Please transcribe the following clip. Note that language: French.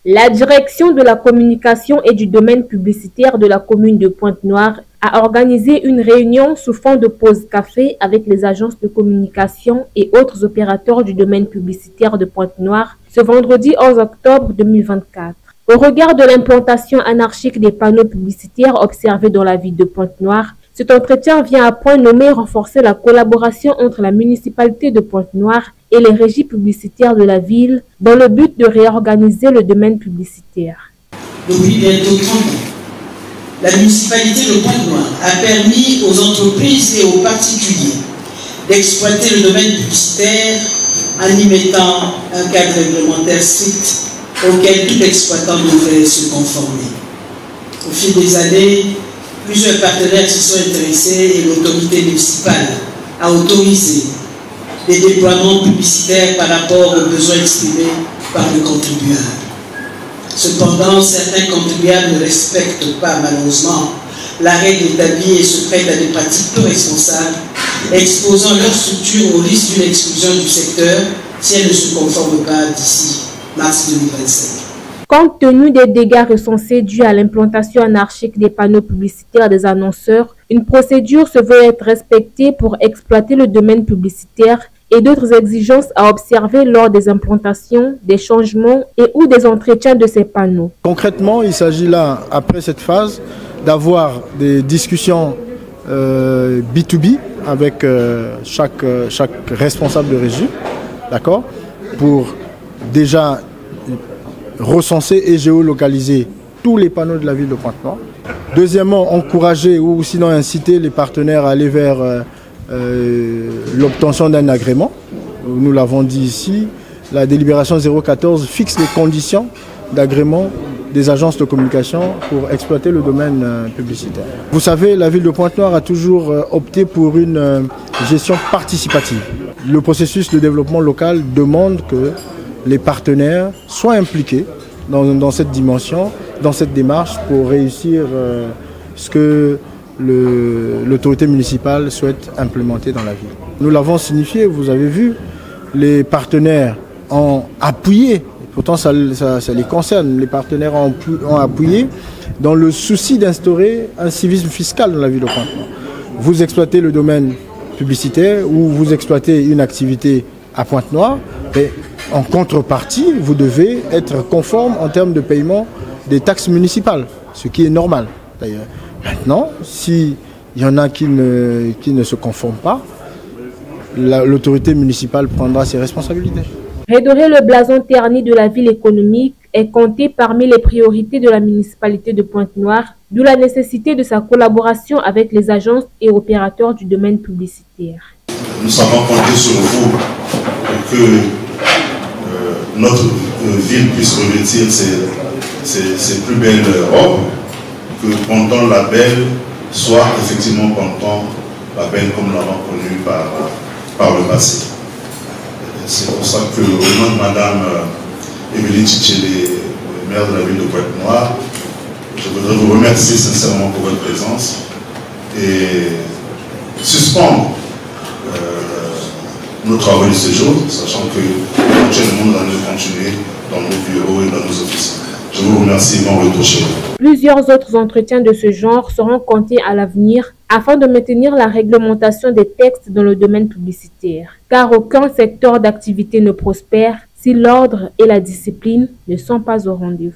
La direction de la communication et du domaine publicitaire de la commune de Pointe-Noire a organisé une réunion sous fond de pause café avec les agences de communication et autres opérateurs du domaine publicitaire de Pointe-Noire ce vendredi 11 octobre 2024. Au regard de l'implantation anarchique des panneaux publicitaires observés dans la ville de Pointe-Noire, cet entretien vient à point nommé renforcer la collaboration entre la municipalité de Pointe-Noire et les régies publicitaires de la ville dans le but de réorganiser le domaine publicitaire. Depuis bientôt 30 ans, la municipalité de Pointe-Noire a permis aux entreprises et aux particuliers d'exploiter le domaine publicitaire en y mettant un cadre réglementaire strict auquel tout exploitant devrait se conformer. Au fil des années, plusieurs partenaires s'y sont intéressés et l'autorité municipale a autorisé des déploiements publicitaires par rapport aux besoins exprimés par le contribuable. Cependant, certains contribuables ne respectent pas malheureusement la règle établie et se prêtent à des pratiques peu responsables, exposant leur structure au risque d'une exclusion du secteur si elle ne se conforme pas d'ici mars 2025. Compte tenu des dégâts recensés dus à l'implantation anarchique des panneaux publicitaires des annonceurs, une procédure se veut être respectée pour exploiter le domaine publicitaire et d'autres exigences à observer lors des implantations, des changements et ou des entretiens de ces panneaux. Concrètement, il s'agit là, après cette phase, d'avoir des discussions B2B avec chaque responsable de régie, d'accord, pour déjà recenser et géolocaliser tous les panneaux de la ville de Pointe-Noire. Deuxièmement, encourager ou sinon inciter les partenaires à aller vers l'obtention d'un agrément. Nous l'avons dit ici, la délibération 014 fixe les conditions d'agrément des agences de communication pour exploiter le domaine publicitaire. Vous savez, la ville de Pointe-Noire a toujours opté pour une gestion participative. Le processus de développement local demande que les partenaires soient impliqués dans cette dimension, dans cette démarche pour réussir ce que l'autorité municipale souhaite implémenter dans la ville. Nous l'avons signifié, vous avez vu, les partenaires ont appuyé, pourtant ça les concerne, les partenaires ont appuyé dans le souci d'instaurer un civisme fiscal dans la ville de Pointe-Noire. Vous exploitez le domaine publicitaire ou vous exploitez une activité à Pointe-Noire, et en contrepartie, vous devez être conforme en termes de paiement des taxes municipales, ce qui est normal d'ailleurs. Maintenant, s'il y en a qui ne se conforment pas, l'autorité municipale prendra ses responsabilités. Redorer le blason terni de la ville économique est compté parmi les priorités de la municipalité de Pointe-Noire, d'où la nécessité de sa collaboration avec les agences et opérateurs du domaine publicitaire. Nous savons compter sur vous pour que notre ville puisse revêtir ses plus belles robes, que Ponton Label soit effectivement Ponton Label comme nous l'avons connu par le passé. C'est pour ça que, au nom de Madame Émilie Tchitchelé, maire de la ville de Pointe-Noire, je voudrais vous remercier sincèrement pour votre présence et suspendre nos travaux de ce jour, sachant que prochainement nous allons continuer dans nos bureaux et dans nos offices. Je vous remercie, bon retour chez vous. Plusieurs autres entretiens de ce genre seront comptés à l'avenir afin de maintenir la réglementation des textes dans le domaine publicitaire. Car aucun secteur d'activité ne prospère si l'ordre et la discipline ne sont pas au rendez-vous.